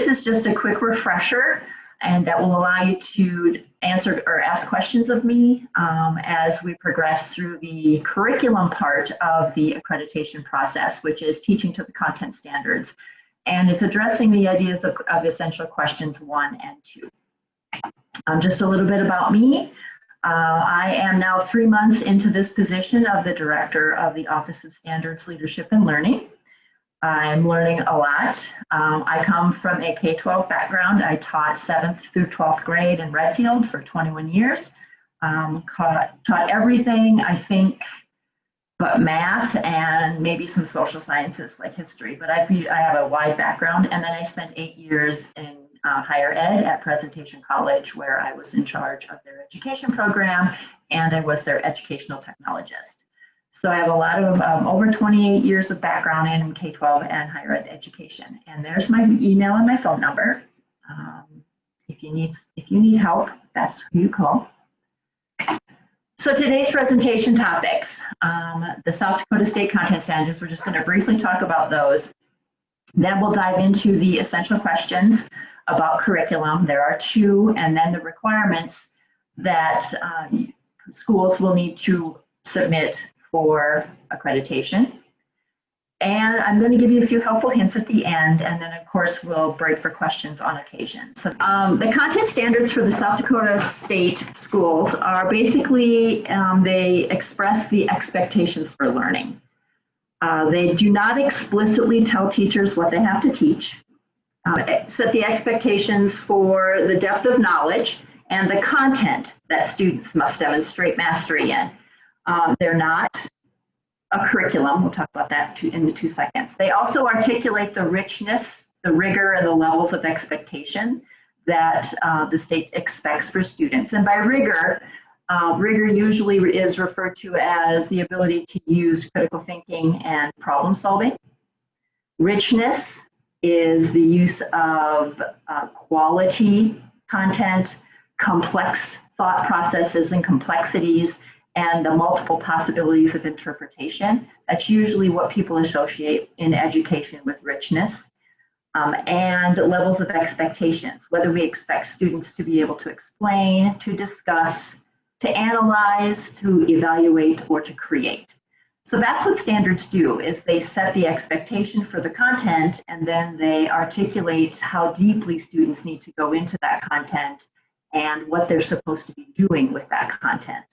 this is just a quick refresher, and that will allow you to answer or ask questions of me as we progress through the curriculum part of the accreditation process, which is teaching to the content standards. And it's addressing the ideas of essential questions 1 and 2. Just a little bit about me. I am now 3 months into this position of the Director of the Office of Standards, Leadership, and Learning. I'm learning a lot. I come from a K-12 background. I taught 7th through 12th grade in Redfield for 21 years. Taught everything, I think, but math and maybe some social sciences like history. But I have a wide background. And then I spent 8 years in higher ed at Presentation College, where I was in charge of their education program, and I was their educational technologist. So I have a lot of over 28 years of background in K-12 and higher ed education. And there's my email and my phone number. If you need help, that's who you call. So today's presentation topics, the South Dakota State Content Standards, we're just going to briefly talk about those. Then we'll dive into the essential questions about curriculum. There are 2, and then the requirements that schools will need to submit for accreditation. And I'm going to give you a few helpful hints at the end, and then of course we'll break for questions on occasion. So the content standards for the South Dakota State schools are basically, they express the expectations for learning. They do not explicitly tell teachers what they have to teach, set the expectations for the depth of knowledge and the content that students must demonstrate mastery in. They're not a curriculum. We'll talk about that in 2 seconds. They also articulate the richness, the rigor, and the levels of expectation that the state expects for students. And by rigor, rigor usually is referred to as the ability to use critical thinking and problem solving. Richness is the use of quality content, complex thought processes and complexities, and the multiple possibilities of interpretation. That's usually what people associate in education with richness. And levels of expectations, whether we expect students to be able to explain, to discuss, to analyze, to evaluate, or to create. So that's what standards do, is they set the expectation for the content, and then they articulate how deeply students need to go into that content and what they're supposed to be doing with that content.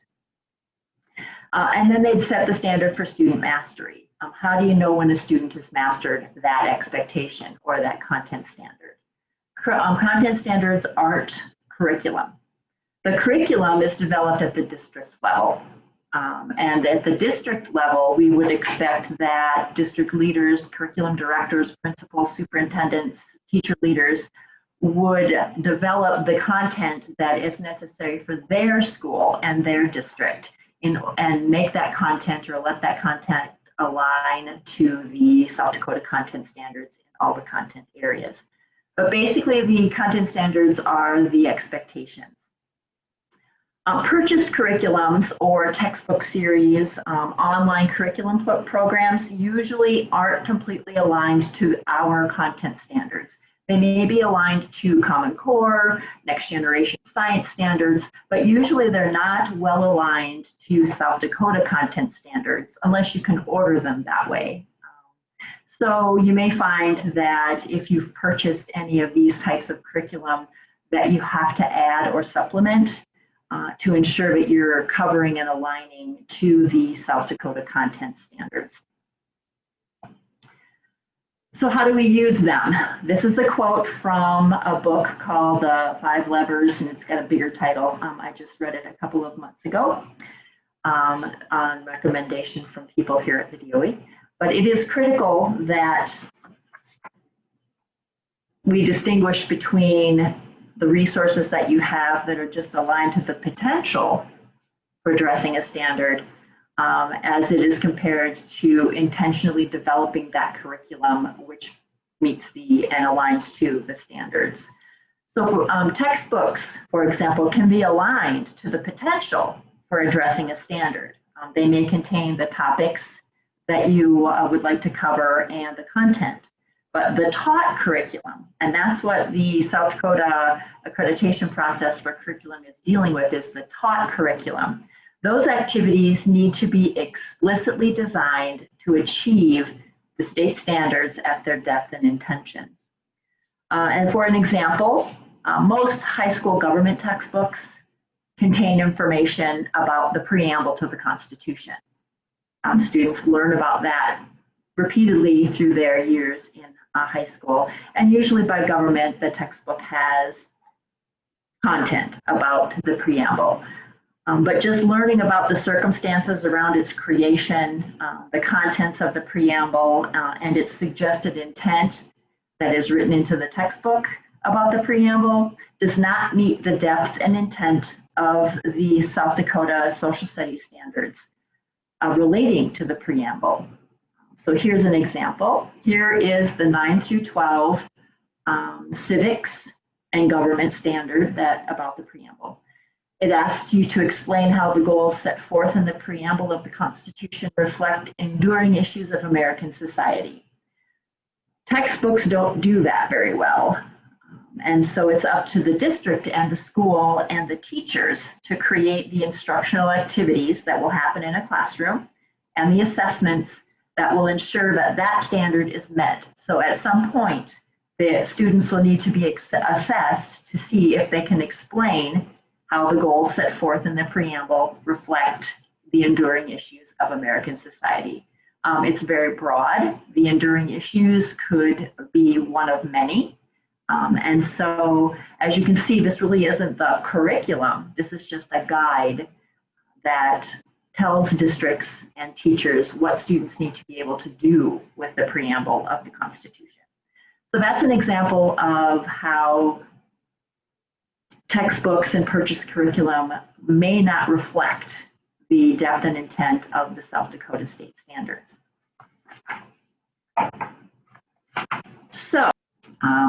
And then they'd set the standard for student mastery. How do you know when a student has mastered that expectation or that content standard? Content standards aren't curriculum. The curriculum is developed at the district level. And at the district level, we would expect that district leaders, curriculum directors, principals, superintendents, teacher leaders would develop the content that is necessary for their school and their district, and make that content or let that content align to the South Dakota content standards in all the content areas. But basically, the content standards are the expectations. Purchased curriculums or textbook series, online curriculum programs usually aren't completely aligned to our content standards. They may be aligned to Common Core, Next Generation Science standards, but usually they're not well aligned to South Dakota content standards unless you can order them that way. So you may find that if you've purchased any of these types of curriculum that you have to add or supplement to ensure that you're covering and aligning to the South Dakota content standards. So how do we use them? This is a quote from a book called 5 Levers, and it's got a bigger title. I just read it a couple of months ago on recommendation from people here at the DOE. But it is critical that we distinguish between the resources that you have that are just aligned to the potential for addressing a standard as it is compared to intentionally developing that curriculum which meets and aligns to the standards. So textbooks, for example, can be aligned to the potential for addressing a standard. They may contain the topics that you would like to cover and the content, but the taught curriculum, and that's what the South Dakota accreditation process for curriculum is dealing with, is the taught curriculum. Those activities need to be explicitly designed to achieve the state standards at their depth and intention. And for an example, most high school government textbooks contain information about the preamble to the Constitution. Students learn about that repeatedly through their years in high school, and usually by government, the textbook has content about the preamble. But just learning about the circumstances around its creation, the contents of the preamble, and its suggested intent that is written into the textbook about the preamble does not meet the depth and intent of the South Dakota Social Studies standards relating to the preamble. So here's an example. Here is the 9 through 12 civics and government standard about the preamble. It asks you to explain how the goals set forth in the preamble of the Constitution reflect enduring issues of American society. Textbooks don't do that very well. And so it's up to the district and the school and the teachers to create the instructional activities that will happen in a classroom and the assessments that will ensure that that standard is met. So at some point, the students will need to be assessed to see if they can explain how the goals set forth in the preamble reflect the enduring issues of American society. It's very broad. The enduring issues could be one of many. And so, as you can see, this really isn't the curriculum. This is just a guide that tells districts and teachers what students need to be able to do with the preamble of the Constitution. So that's an example of how textbooks and purchased curriculum may not reflect the depth and intent of the South Dakota state standards. So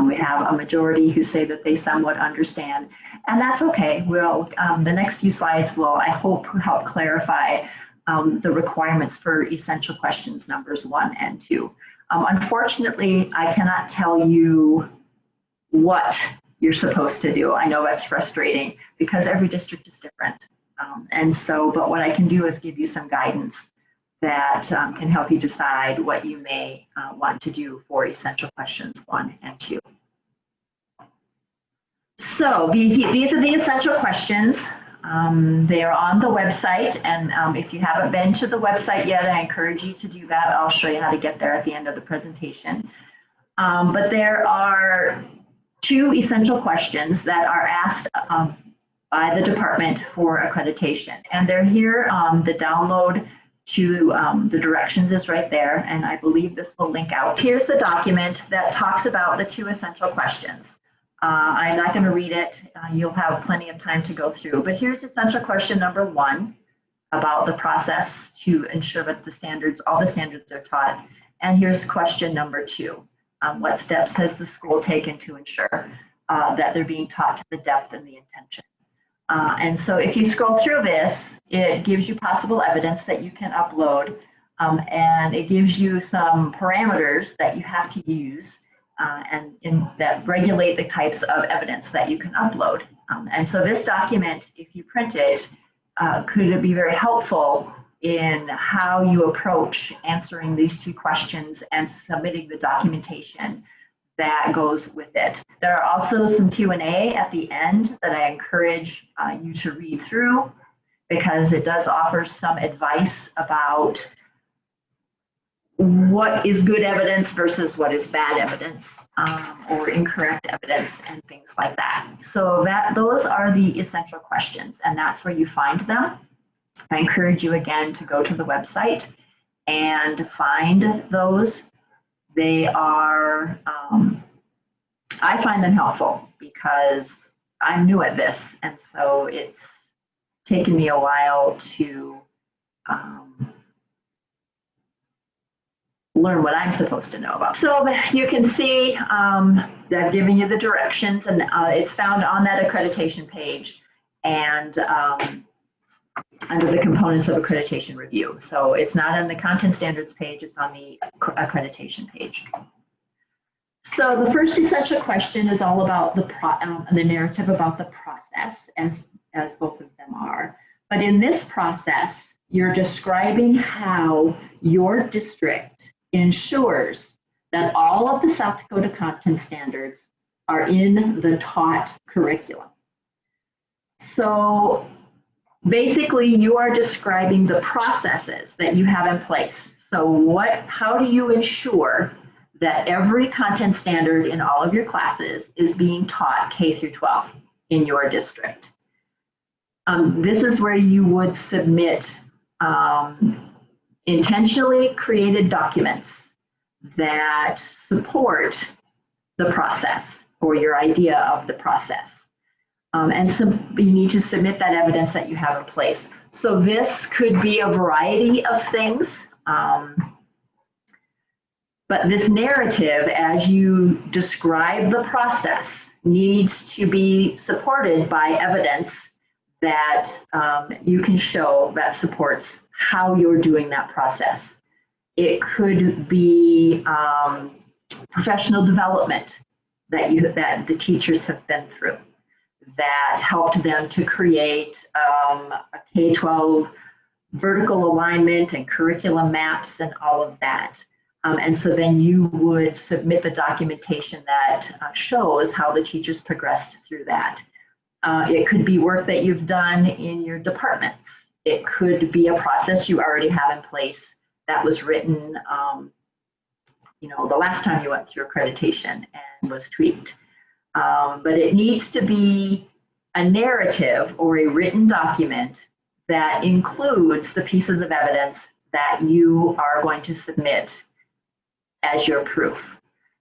we have a majority who say that they somewhat understand, and that's okay. We'll, the next few slides will, I hope, help clarify the requirements for essential questions numbers 1 and 2. Unfortunately, I cannot tell you what you're supposed to do. I know that's frustrating because every district is different. And so, but what I can do is give you some guidance that can help you decide what you may want to do for essential questions 1 and 2. So these are the essential questions. They are on the website, and if you haven't been to the website yet, I encourage you to do that. I'll show you how to get there at the end of the presentation. But there are 2 essential questions that are asked by the department for accreditation, and they're here. The download to the directions is right there, and I believe this will link out. Here's the document that talks about the 2 essential questions. I'm not going to read it. You'll have plenty of time to go through, but here's essential question number 1 about the process to ensure that the standards, all the standards are taught. And here's question number 2. What steps has the school taken to ensure that they're being taught to the depth and the intention? And so if you scroll through this, it gives you possible evidence that you can upload, and it gives you some parameters that you have to use that regulate the types of evidence that you can upload. And so this document, if you print it, could be very helpful in how you approach answering these 2 questions and submitting the documentation that goes with it. There are also some Q&A at the end that I encourage you to read through, because it does offer some advice about what is good evidence versus what is bad evidence, or incorrect evidence and things like that. So those are the essential questions, and that's where you find them. I encourage you again to go to the website and find those. They are, I find them helpful because I'm new at this, and so it's taken me a while to learn what I'm supposed to know about. So you can see I've given you the directions, and it's found on that accreditation page and under the components of accreditation review. So it's not on the content standards page, it's on the accreditation page. So the first essential question is all about the narrative about the process, as both of them are. But in this process, you're describing how your district ensures that all of the South Dakota content standards are in the taught curriculum. So basically, you are describing the processes that you have in place. So how do you ensure that every content standard in all of your classes is being taught K through 12 in your district? This is where you would submit intentionally created documents that support the process or your idea of the process. And so you need to submit that evidence that you have in place. So this could be a variety of things. But this narrative, as you describe the process, needs to be supported by evidence that you can show that supports how you're doing that process. It could be professional development that the teachers have been through that helped them to create a K-12 vertical alignment and curriculum maps and all of that. And so then you would submit the documentation that shows how the teachers progressed through that. It could be work that you've done in your departments. It could be a process you already have in place that was written, the last time you went through accreditation and was tweaked. But it needs to be a narrative or a written document that includes the pieces of evidence that you are going to submit as your proof.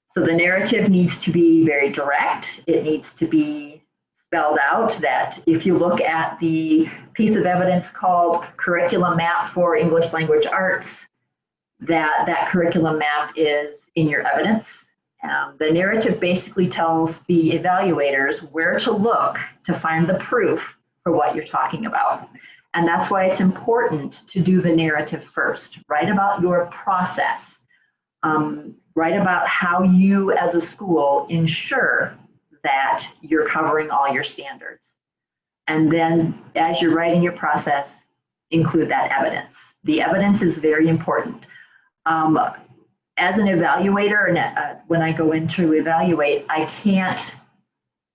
So the narrative needs to be very direct. It needs to be spelled out that if you look at the piece of evidence called curriculum map for English language arts, that curriculum map is in your evidence. The narrative basically tells the evaluators where to look to find the proof for what you're talking about. And that's why it's important to do the narrative first. Write about your process. Write about how you as a school ensure that you're covering all your standards. And then as you're writing your process, include that evidence. The evidence is very important. As an evaluator, and when I go in to evaluate,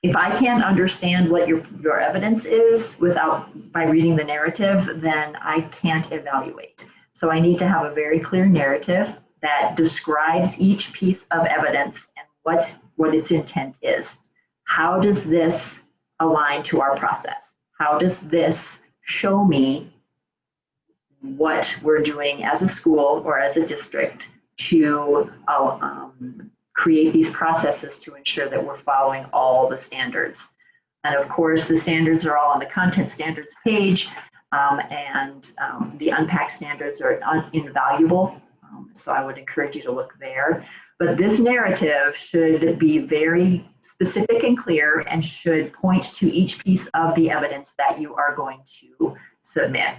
if I can't understand what your evidence is by reading the narrative, then I can't evaluate. So I need to have a very clear narrative that describes each piece of evidence and what its intent is. How does this align to our process? How does this show me what we're doing as a school or as a district to create these processes to ensure that we're following all the standards? And of course, the standards are all on the content standards page, and the unpacked standards are invaluable. So I would encourage you to look there. But this narrative should be very specific and clear and should point to each piece of the evidence that you are going to submit.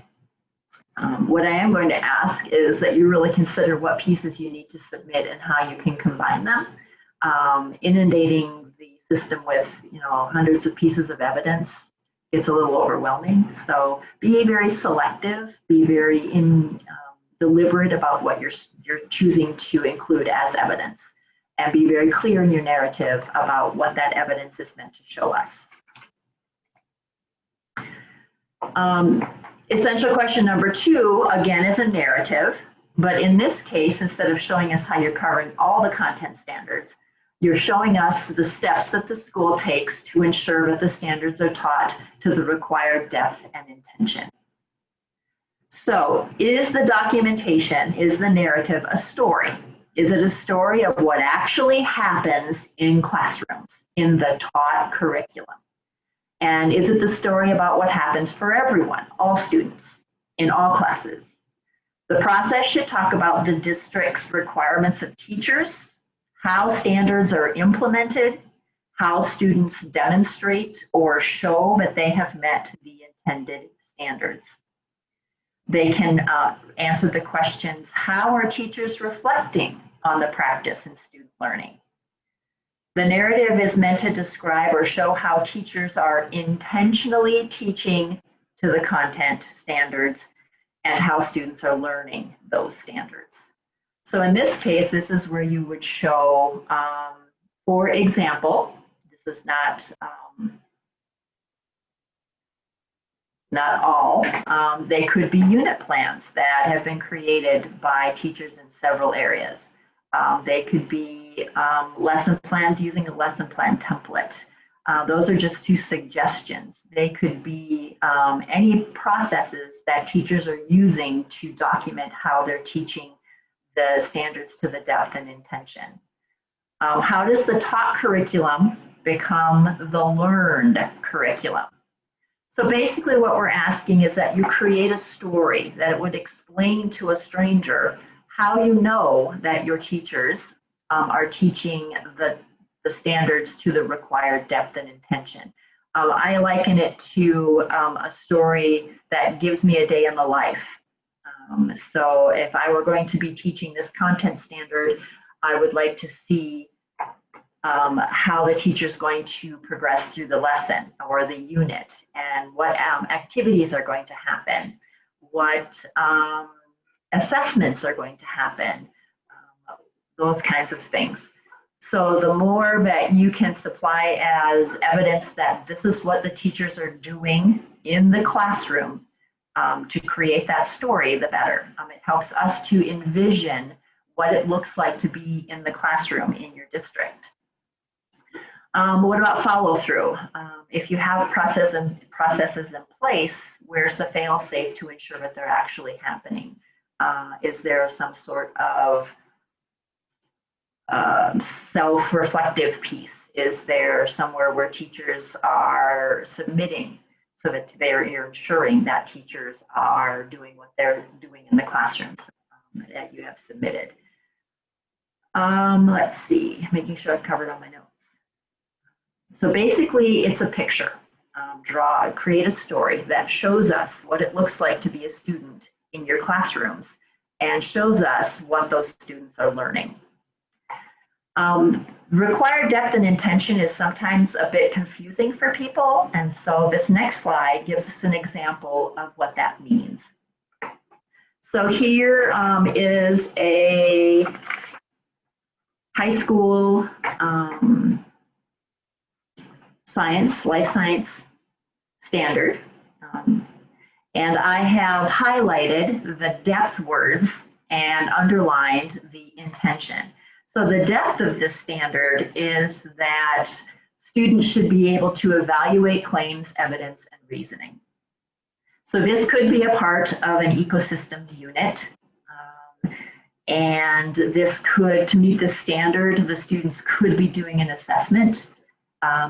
What I am going to ask is that you really consider what pieces you need to submit and how you can combine them. Inundating the system with hundreds of pieces of evidence, it's a little overwhelming. So be very selective, be very deliberate about what you're choosing to include as evidence, and be very clear in your narrative about what that evidence is meant to show us. Essential question number 2, again, is a narrative, but in this case, instead of showing us how you're covering all the content standards, you're showing us the steps that the school takes to ensure that the standards are taught to the required depth and intention. So is the documentation, is the narrative a story? Is it a story of what actually happens in classrooms, in the taught curriculum? And is it the story about what happens for everyone, all students, in all classes? The process should talk about the district's requirements of teachers, how standards are implemented, how students demonstrate or show that they have met the intended standards. They can answer the questions, how are teachers reflecting on the practice in student learning? The narrative is meant to describe or show how teachers are intentionally teaching to the content standards and how students are learning those standards. So in this case, this is where you would show, for example, this is not all. They could be unit plans that have been created by teachers in several areas. They could be lesson plans using a lesson plan template. Those are just two suggestions. They could be any processes that teachers are using to document how they're teaching the standards to the depth and intention. How does the taught curriculum become the learned curriculum? So basically what we're asking is that you create a story that would explain to a stranger how you know that your teachers are teaching the standards to the required depth and intention. I liken it to a story that gives me a day in the life. So if I were going to be teaching this content standard, I would like to see how the teacher is going to progress through the lesson or the unit, and what activities are going to happen, what assessments are going to happen, those kinds of things. So the more that you can supply as evidence that this is what the teachers are doing in the classroom to create that story, the better. It helps us to envision what it looks like to be in the classroom in your district. What about follow through? If you have processes in place, where's the fail safe to ensure that they're actually happening? Is there some sort of self-reflective piece? Is there somewhere where teachers are submitting so that they're ensuring that teachers are doing what they're doing in the classrooms that you have submitted? Let's see, making sure I've covered all my notes. So basically, it's a picture. Create a story that shows us what it looks like to be a student in your classrooms and shows us what those students are learning. Required depth and intention is sometimes a bit confusing for people, and so this next slide gives us an example of what that means. So here is a high school life science standard. And I have highlighted the depth words and underlined the intention. So the depth of this standard is that students should be able to evaluate claims, evidence, and reasoning. So this could be a part of an ecosystems unit. And this could, to meet the standard, the students could be doing an assessment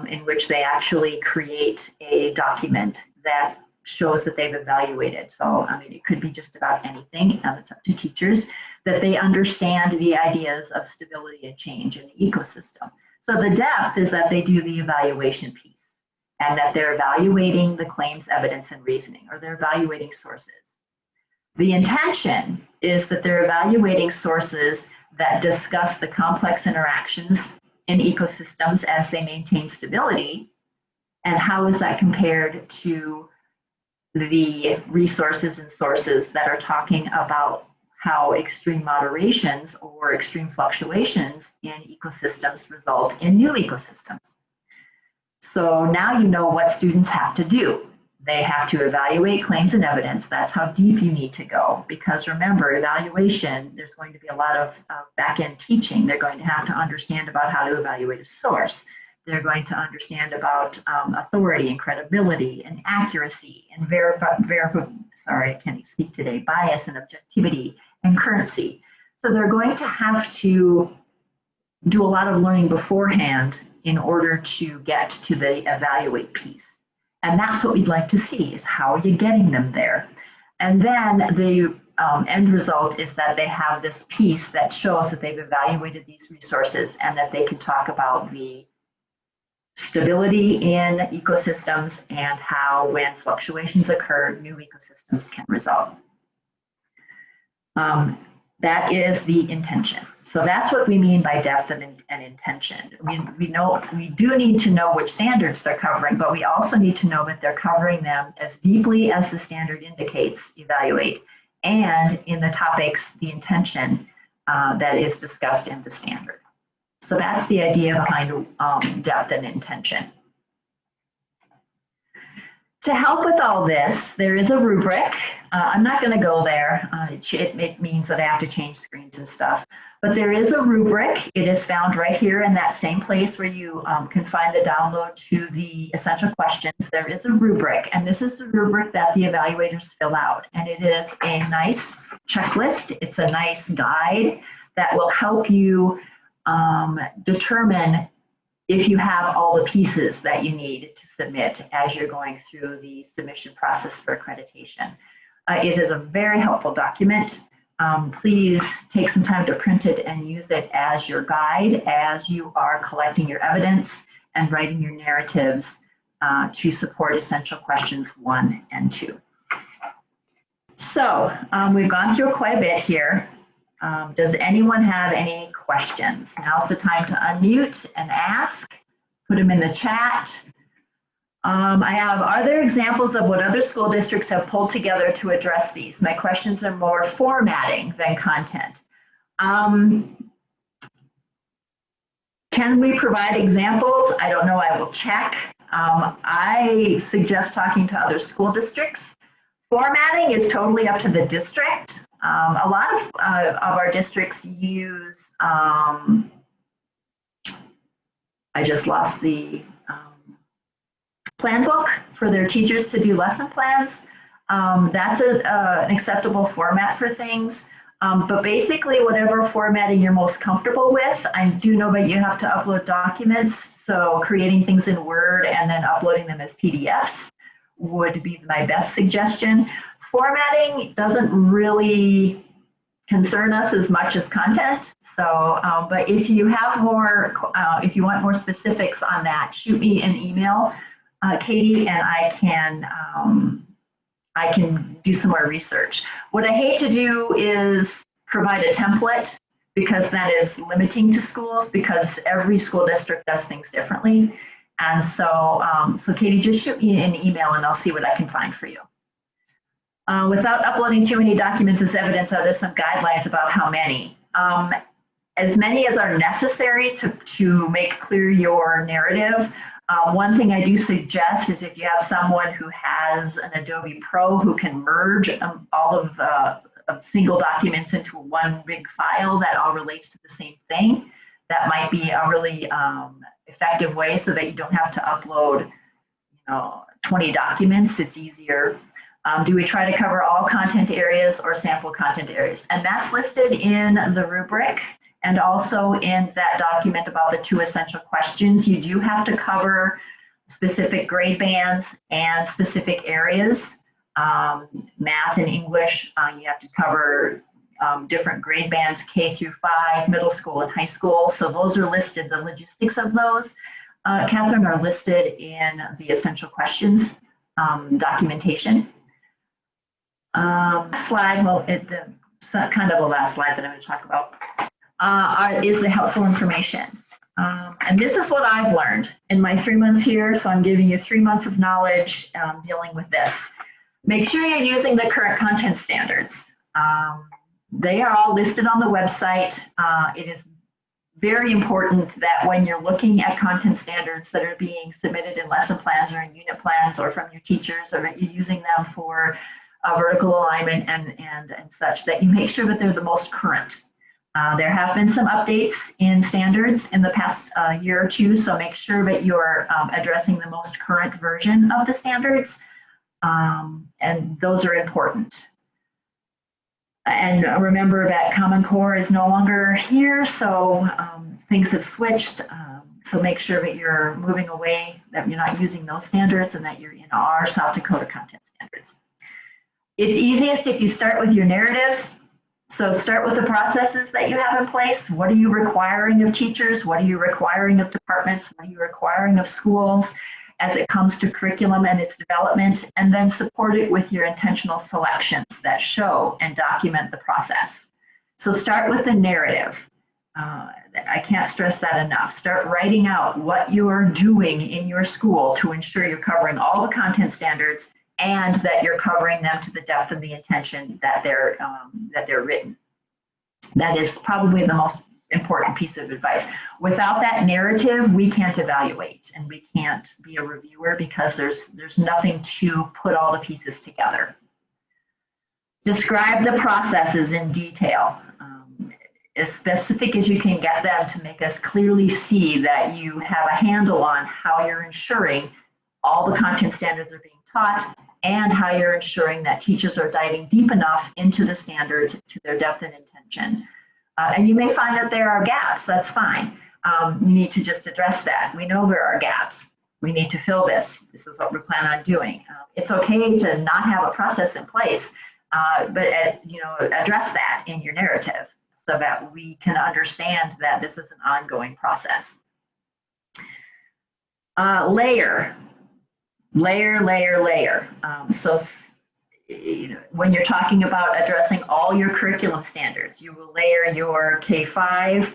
in which they actually create a document that shows that they've evaluated. So, I mean, it could be just about anything, and it's up to teachers, that they understand the ideas of stability and change in the ecosystem. So the depth is that they do the evaluation piece, and that they're evaluating the claims, evidence, and reasoning, or they're evaluating sources. The intention is that they're evaluating sources that discuss the complex interactions in ecosystems as they maintain stability, and how is that compared to the resources and sources that are talking about how extreme moderations or extreme fluctuations in ecosystems result in new ecosystems. So now you know what students have to do. They have to evaluate claims and evidence. That's how deep you need to go, because remember, evaluation, there's going to be a lot of back-end teaching. They're going to have to understand about how to evaluate a source. They're going to understand about authority and credibility and accuracy and I can't speak today, bias and objectivity and currency. So they're going to have to do a lot of learning beforehand in order to get to the evaluate piece. And that's what we'd like to see, is how are you getting them there? And then the end result is that they have this piece that shows that they've evaluated these resources and that they can talk about the stability in ecosystems and how, when fluctuations occur, new ecosystems can result. That is the intention. So that's what we mean by depth and intention. We do need to know which standards they're covering, but we also need to know that they're covering them as deeply as the standard indicates, evaluate, and in the topics, the intention that is discussed in the standard. So that's the idea behind depth and intention. To help with all this, there is a rubric. I'm not going to go there. It means that I have to change screens and stuff. But there is a rubric. It is found right here in that same place where you can find the download to the essential questions. There is a rubric, and this is the rubric that the evaluators fill out. And it is a nice checklist. It's a nice guide that will help you determine if you have all the pieces that you need to submit as you're going through the submission process for accreditation. It is a very helpful document. Please take some time to print it and use it as your guide as you are collecting your evidence and writing your narratives to support essential questions 1 and 2. So we've gone through quite a bit here. Does anyone have any questions? Now's the time to unmute and ask. Put them in the chat. Are there examples of what other school districts have pulled together to address these? My questions are more formatting than content. Can we provide examples? I don't know, I will check. I suggest talking to other school districts. Formatting is totally up to the district. A lot of our districts use, I just lost the plan book for their teachers to do lesson plans. That's an acceptable format for things. But basically, whatever formatting you're most comfortable with, I do know that you have to upload documents. So creating things in Word and then uploading them as PDFs would be my best suggestion. Formatting doesn't really concern us as much as content. So, but if you have more, if you want more specifics on that, shoot me an email, Katie, and I can do some more research. What I hate to do is provide a template because that is limiting to schools because every school district does things differently. And so, so Katie, just shoot me an email and I'll see what I can find for you. Without uploading too many documents as evidence, are there some guidelines about how many? As many as are necessary to make clear your narrative. One thing I do suggest is if you have someone who has an Adobe Pro who can merge all of the single documents into one big file that all relates to the same thing, that might be a really effective way so that you don't have to upload 20 documents. It's easier. Do we try to cover all content areas or sample content areas? And that's listed in the rubric and also in that document about the 2 essential questions. You do have to cover specific grade bands and specific areas. Math and English, you have to cover different grade bands, K through 5, middle school and high school. So those are listed, the logistics of those, Catherine, are listed in the essential questions documentation. Slide, well, kind of the last slide that I'm going to talk about is the helpful information. And this is what I've learned in my 3 months here. So I'm giving you 3 months of knowledge dealing with this. Make sure you're using the current content standards. They are all listed on the website. It is very important that when you're looking at content standards that are being submitted in lesson plans or in unit plans or from your teachers, or that you're using them for vertical alignment and such, that you make sure that they're the most current. There have been some updates in standards in the past year or two, so make sure that you're addressing the most current version of the standards, and those are important. And remember that Common Core is no longer here, so things have switched. So make sure that you're moving away, that you're not using those standards, and that you're in our South Dakota content standards. It's easiest if you start with your narratives. So start with the processes that you have in place. What are you requiring of teachers? What are you requiring of departments? What are you requiring of schools as it comes to curriculum and its development? And then support it with your intentional selections that show and document the process. So start with the narrative. I can't stress that enough. Start writing out what you're doing in your school to ensure you're covering all the content standards and that you're covering them to the depth and the intention that they're written. That is probably the most important piece of advice. Without that narrative, we can't evaluate and we can't be a reviewer because there's nothing to put all the pieces together. Describe the processes in detail, as specific as you can get them to make us clearly see that you have a handle on how you're ensuring all the content standards are being taught and how you're ensuring that teachers are diving deep enough into the standards to their depth and intention. And you may find that there are gaps, that's fine. You need to just address that. We know there are gaps. We need to fill this. This is what we plan on doing. It's okay to not have a process in place, but address that in your narrative so that we can understand that this is an ongoing process. Layer. So when you're talking about addressing all your curriculum standards, you will layer your K-5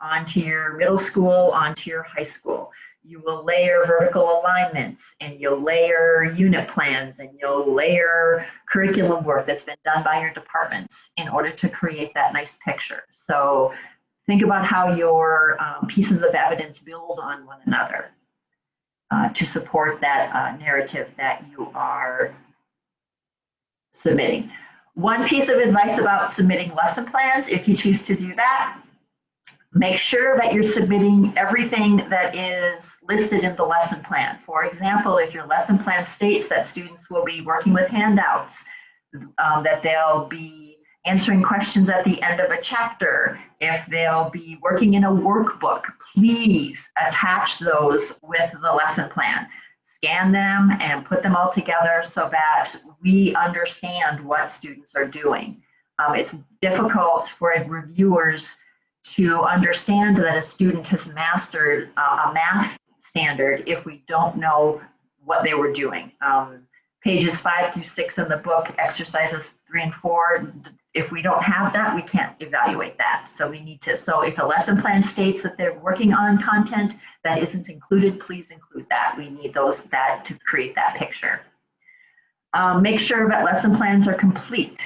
onto your middle school, onto your high school. You will layer vertical alignments, and you'll layer unit plans, and you'll layer curriculum work that's been done by your departments in order to create that nice picture. So think about how your pieces of evidence build on one another to support that narrative that you are submitting. One piece of advice about submitting lesson plans, if you choose to do that, make sure that you're submitting everything that is listed in the lesson plan. For example, if your lesson plan states that students will be working with handouts, that they'll be answering questions at the end of a chapter, if they'll be working in a workbook, please attach those with the lesson plan. Scan them and put them all together so that we understand what students are doing. It's difficult for reviewers to understand that a student has mastered a math standard if we don't know what they were doing. Pages 5 through 6 in the book, exercises 3 and 4, if we don't have that, we can't evaluate that. So we need to, so if a lesson plan states that they're working on content that isn't included, please include that. We need that to create that picture. Make sure that lesson plans are complete.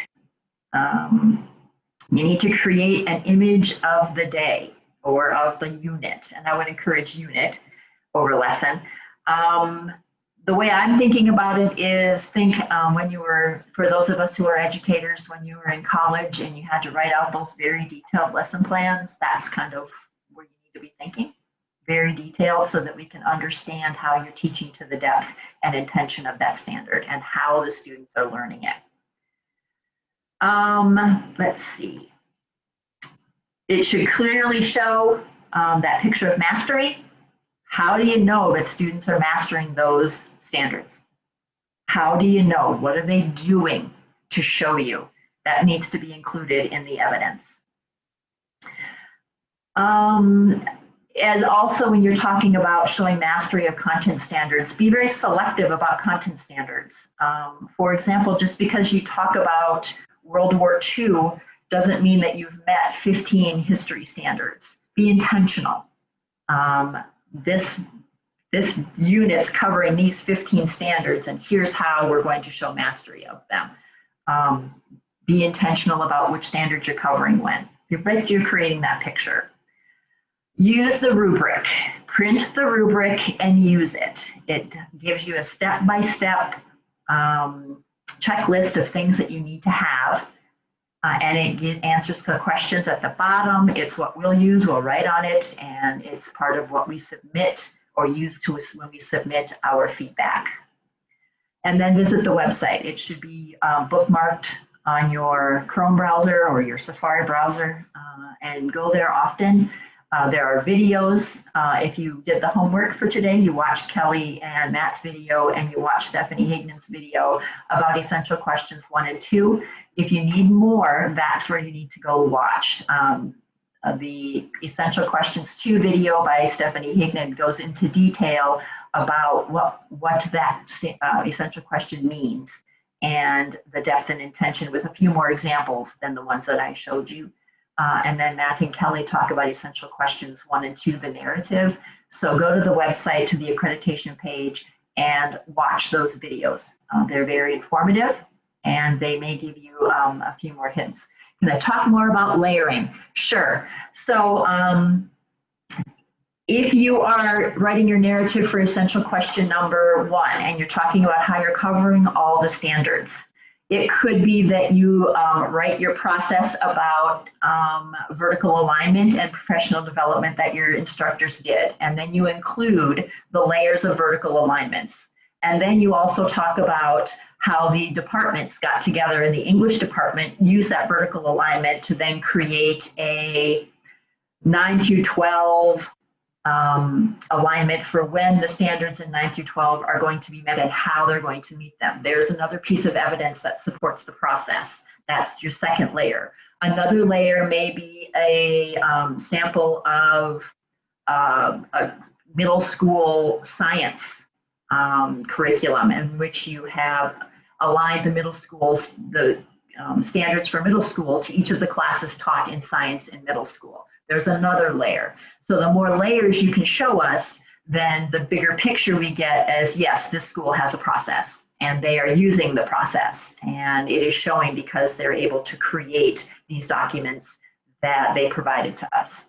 You need to create an image of the day or of the unit, and I would encourage unit over lesson. The way I'm thinking about it is think when you were, for those of us who are educators, when you were in college and you had to write out those very detailed lesson plans, that's kind of where you need to be thinking. Very detailed so that we can understand how you're teaching to the depth and intention of that standard and how the students are learning it. Let's see. It should clearly show that picture of mastery. How do you know that students are mastering those standards? How do you know? What are they doing to show you? That needs to be included in the evidence. And also when you're talking about showing mastery of content standards, be very selective about content standards. For example, just because you talk about World War II doesn't mean that you've met 15 history standards. Be intentional. This unit's covering these 15 standards, and here's how we're going to show mastery of them. Be intentional about which standards you're covering when. You're creating that picture. Use the rubric. Print the rubric and use it. It gives you a step-by-step checklist of things that you need to have. And it gives answers to the questions at the bottom. It's what we'll use, we'll write on it, and it's part of what we submit or use to us when we submit our feedback. And then visit the website. It should be bookmarked on your Chrome browser or your Safari browser, and go there often. There are videos. If you did the homework for today, you watched Kelly and Matt's video and you watched Stephanie Hignan's video about essential questions 1 and 2. If you need more, that's where you need to go watch. The Essential Questions 2 video by Stephanie Hignan goes into detail about what that essential question means and the depth and intention with a few more examples than the ones that I showed you. and then Matt and Kelly talk about essential questions 1 and 2, the narrative. So go to the website, to the accreditation page, and watch those videos. They're very informative, and they may give you a few more hints. Can I talk more about layering? Sure. So if you are writing your narrative for essential question number 1, and you're talking about how you're covering all the standards, it could be that you write your process about vertical alignment and professional development that your instructors did, and then you include the layers of vertical alignments. And then you also talk about how the departments got together, and the English department used that vertical alignment to then create a 9 through 12 alignment for when the standards in 9 through 12 are going to be met and how they're going to meet them. There's another piece of evidence that supports the process. That's your second layer. Another layer may be a sample of a middle school science curriculum in which you have aligned the middle schools, the standards for middle school to each of the classes taught in science in middle school. There's another layer. So the more layers you can show us, then the bigger picture we get as, yes, this school has a process and they are using the process. And it is showing because they're able to create these documents that they provided to us.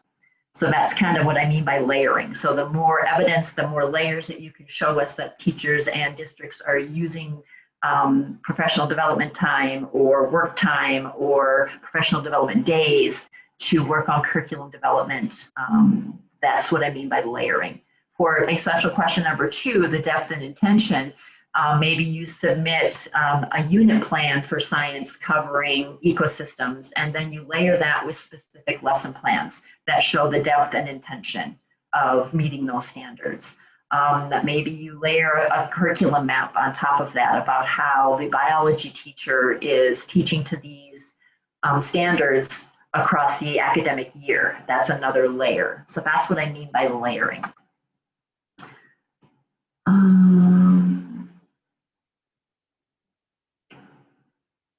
So that's kind of what I mean by layering. So the more evidence, the more layers that you can show us that teachers and districts are using professional development time or work time or professional development days to work on curriculum development. That's what I mean by layering. For essential question number 2, the depth and intention, maybe you submit a unit plan for science covering ecosystems, and then you layer that with specific lesson plans that show the depth and intention of meeting those standards. That maybe you layer a curriculum map on top of that about how the biology teacher is teaching to these standards across the academic year. That's another layer. So that's what I mean by layering.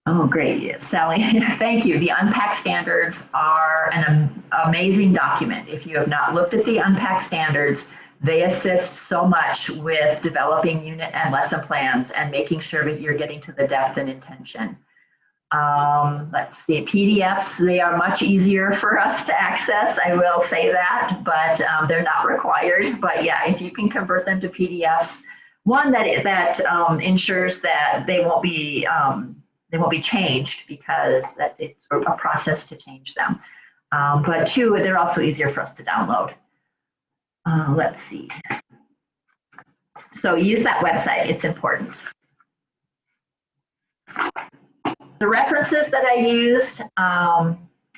Oh, great, Sally, thank you. The Unpack standards are an amazing document. If you have not looked at the Unpack standards, they assist so much with developing unit and lesson plans and making sure that you're getting to the depth and intention. Let's see, PDFs, they are much easier for us to access, I will say that, but they're not required. But yeah, if you can convert them to PDFs, one that ensures that they won't be changed because it's a process to change them. But 2, they're also easier for us to download. Let's see. So use that website, it's important. The references that I used,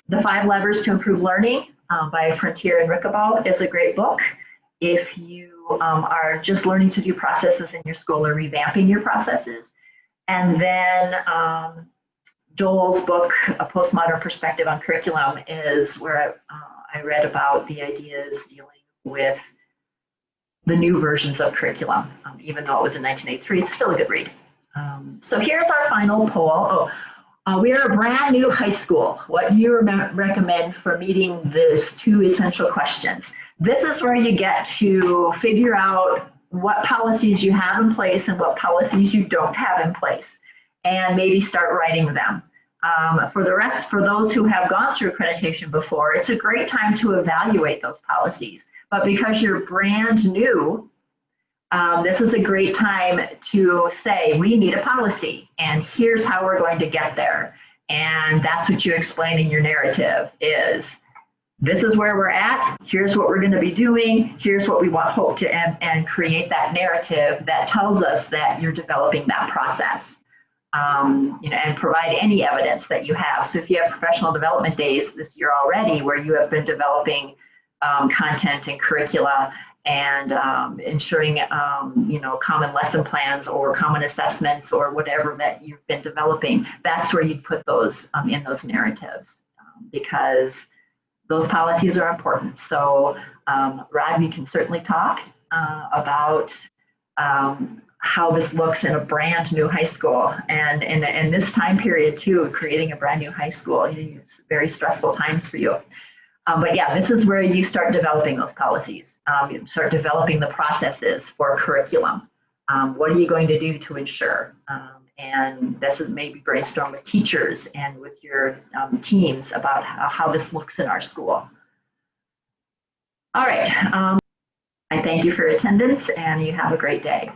The 5 Levers to Improve Learning by Frontier and Rickabaugh is a great book. If you are just learning to do processes in your school or revamping your processes. And then Joel's book, A Postmodern Perspective on Curriculum, is where I read about the ideas dealing with the new versions of curriculum. Even though it was in 1983, it's still a good read. So here's our final poll. We are a brand new high school. What do you recommend for meeting these 2 essential questions? This is where you get to figure out what policies you have in place and what policies you don't have in place, and maybe start writing them. For those who have gone through accreditation before, it's a great time to evaluate those policies. But because you're brand new, this is a great time to say, we need a policy, and here's how we're going to get there. And that's what you explain in your narrative is, this is where we're at, here's what we're going to be doing, here's what we hope to, and create that narrative that tells us that you're developing that process. And provide any evidence that you have. So if you have professional development days this year already where you have been developing content and curricula and ensuring common lesson plans or common assessments or whatever that you've been developing, that's where you'd put those in those narratives because those policies are important. So Rod, we can certainly talk about how this looks in a brand new high school. And in this time period too, creating a brand new high school, it's very stressful times for you. But yeah, this is where you start developing those policies. You start developing the processes for curriculum. What are you going to do to ensure? And this is maybe brainstorm with teachers and with your teams about how this looks in our school. All right. I thank you for your attendance, and you have a great day.